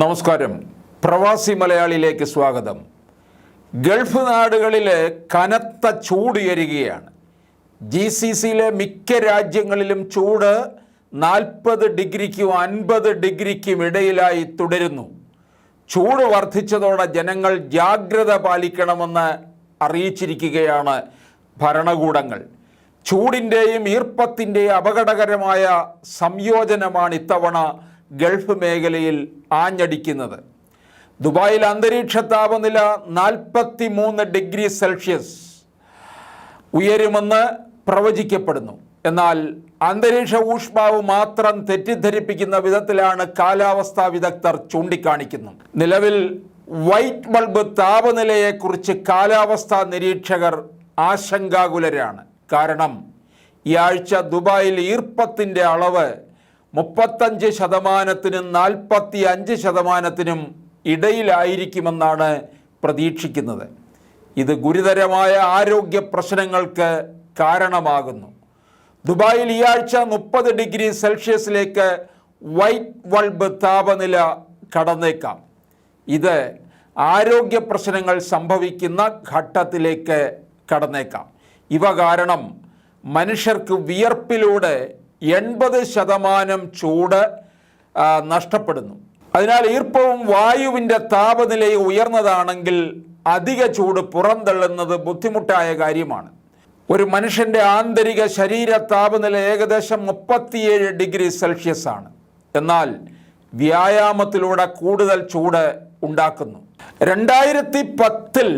നമസ്കാരം. പ്രവാസി മലയാളിയിലേക്ക് സ്വാഗതം. ഗൾഫ് നാടുകളിലെ കനത്ത ചൂടുയരുകയാണ്. GCCയിലെ മിക്ക രാജ്യങ്ങളിലും ചൂട് 40 ഡിഗ്രിക്കും 50 ഡിഗ്രിക്കും ഇടയിലായി തുടരുന്നു. ചൂട് വർദ്ധിച്ചതോടെ ജനങ്ങൾ ജാഗ്രത പാലിക്കണമെന്ന് അറിയിച്ചിരിക്കുകയാണ് ഭരണകൂടങ്ങൾ. ചൂടിൻ്റെയും ഈർപ്പത്തിൻ്റെയും അപകടകരമായ സംയോജനമാണ് ഇത്തവണ ഗൾഫ് മേഖലയിൽ ആഞ്ഞടിക്കുന്നത്. ദുബായിൽ അന്തരീക്ഷ താപനില 43 ഡിഗ്രി സെൽഷ്യസ് ഉയരുമെന്ന് പ്രവചിക്കപ്പെടുന്നു. എന്നാൽ അന്തരീക്ഷ ഊഷ്മാവ് മാത്രം തെറ്റിദ്ധരിപ്പിക്കുന്ന വിധത്തിലാണ് കാലാവസ്ഥാ വിദഗ്ധർ ചൂണ്ടിക്കാണിക്കുന്നത്. നിലവിൽ വൈറ്റ് ബൾബ് താപനിലയെക്കുറിച്ച് കാലാവസ്ഥാ നിരീക്ഷകർ ആശങ്കാകുലരാണ്. കാരണം ഈ ആഴ്ച ദുബായിൽ ഈർപ്പത്തിൻ്റെ അളവ് 35%-നും 45%-നും ഇടയിലായിരിക്കുമെന്നാണ് പ്രതീക്ഷിക്കുന്നത്. ഇത് ഗുരുതരമായ ആരോഗ്യ പ്രശ്നങ്ങൾക്ക് കാരണമാകുന്നു. ദുബായിൽ ഈ ആഴ്ച 30 ഡിഗ്രി സെൽഷ്യസിലേക്ക് വൈറ്റ് ബൾബ് താപനില കടന്നേക്കാം. ഇത് ആരോഗ്യ പ്രശ്നങ്ങൾ സംഭവിക്കുന്ന ഘട്ടത്തിലേക്ക് കടന്നേക്കാം. ഇവ കാരണം മനുഷ്യർക്ക് വിയർപ്പിലൂടെ 80% ചൂട് നഷ്ടപ്പെടുന്നു. അതിനാൽ ഈർപ്പവും വായുവിൻ്റെ താപനിലയും ഉയർന്നതാണെങ്കിൽ അധിക ചൂട് പുറന്തള്ളുന്നത് ബുദ്ധിമുട്ടായ കാര്യമാണ്. ഒരു മനുഷ്യൻ്റെ ആന്തരിക ശരീര താപനില ഏകദേശം 37 ഡിഗ്രി സെൽഷ്യസ് ആണ്. എന്നാൽ വ്യായാമത്തിലൂടെ കൂടുതൽ ചൂട് ഉണ്ടാക്കുന്നു. 2010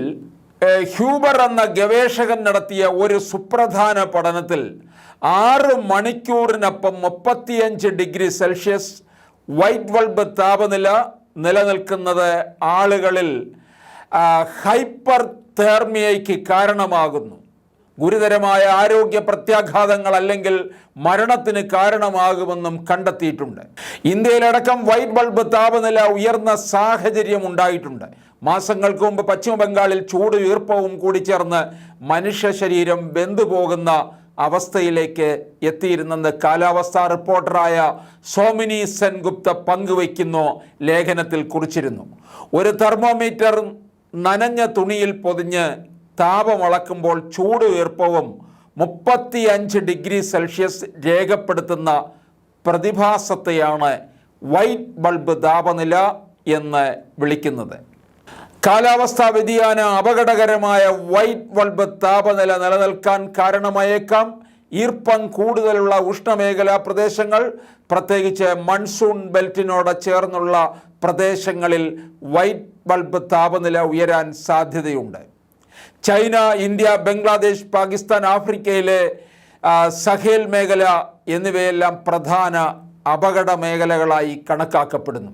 ഹ്യൂബർ എന്ന ഗവേഷകൻ നടത്തിയ ഒരു സുപ്രധാന പഠനത്തിൽ 6 മണിക്കൂറിനൊപ്പം 35 ഡിഗ്രി സെൽഷ്യസ് വൈറ്റ് ബൾബ് താപനില നിലനിൽക്കുന്നത് ആളുകളിൽ ഹൈപ്പർ തേർമിയയ്ക്ക് കാരണമാകുന്നു. ഗുരുതരമായ ആരോഗ്യ പ്രത്യാഘാതങ്ങൾ അല്ലെങ്കിൽ മരണത്തിന് കാരണമാകുമെന്നും കണ്ടെത്തിയിട്ടുണ്ട്. ഇന്ത്യയിലടക്കം വൈറ്റ് ബൾബ് താപനില ഉയർന്ന സാഹചര്യം ഉണ്ടായിട്ടുണ്ട്. മാസങ്ങൾക്ക് മുമ്പ് പശ്ചിമ ബംഗാളിൽ ചൂട് ഈർപ്പവും കൂടി ചേർന്ന് മനുഷ്യ ശരീരം വെന്തുപോകുന്ന അവസ്ഥയിലേക്ക് എത്തിയിരുന്നെന്ന് കാലാവസ്ഥാ റിപ്പോർട്ടറായ സോമിനി സെൻഗുപ്ത പങ്കുവയ്ക്കുന്ന ലേഖനത്തിൽ കുറിച്ചിരുന്നു. ഒരു തെർമോമീറ്റർ നനഞ്ഞ തുണിയിൽ പൊതിഞ്ഞ് താപമളക്കുമ്പോൾ ചൂട് ഈർപ്പവും 35 ഡിഗ്രി സെൽഷ്യസ് രേഖപ്പെടുത്തുന്ന പ്രതിഭാസത്തെയാണ് വൈറ്റ് ബൾബ് താപനില എന്ന് വിളിക്കുന്നത്. കാലാവസ്ഥാ വ്യതിയാന അപകടകരമായ വൈറ്റ് ബൾബ് താപനില നിലനിൽക്കാൻ കാരണമായേക്കാം. ഈർപ്പം കൂടുതലുള്ള ഉഷ്ണമേഖലാ പ്രദേശങ്ങൾ, പ്രത്യേകിച്ച് മൺസൂൺ ബെൽറ്റിനോട് ചേർന്നുള്ള പ്രദേശങ്ങളിൽ വൈറ്റ് ബൾബ് താപനില ഉയരാൻ സാധ്യതയുണ്ട്. ചൈന, ഇന്ത്യ, ബംഗ്ലാദേശ്, പാകിസ്ഥാൻ, ആഫ്രിക്കയിലെ സഹേൽ മേഖല എന്നിവയെല്ലാം പ്രധാന അപകട മേഖലകളായി കണക്കാക്കപ്പെടുന്നു.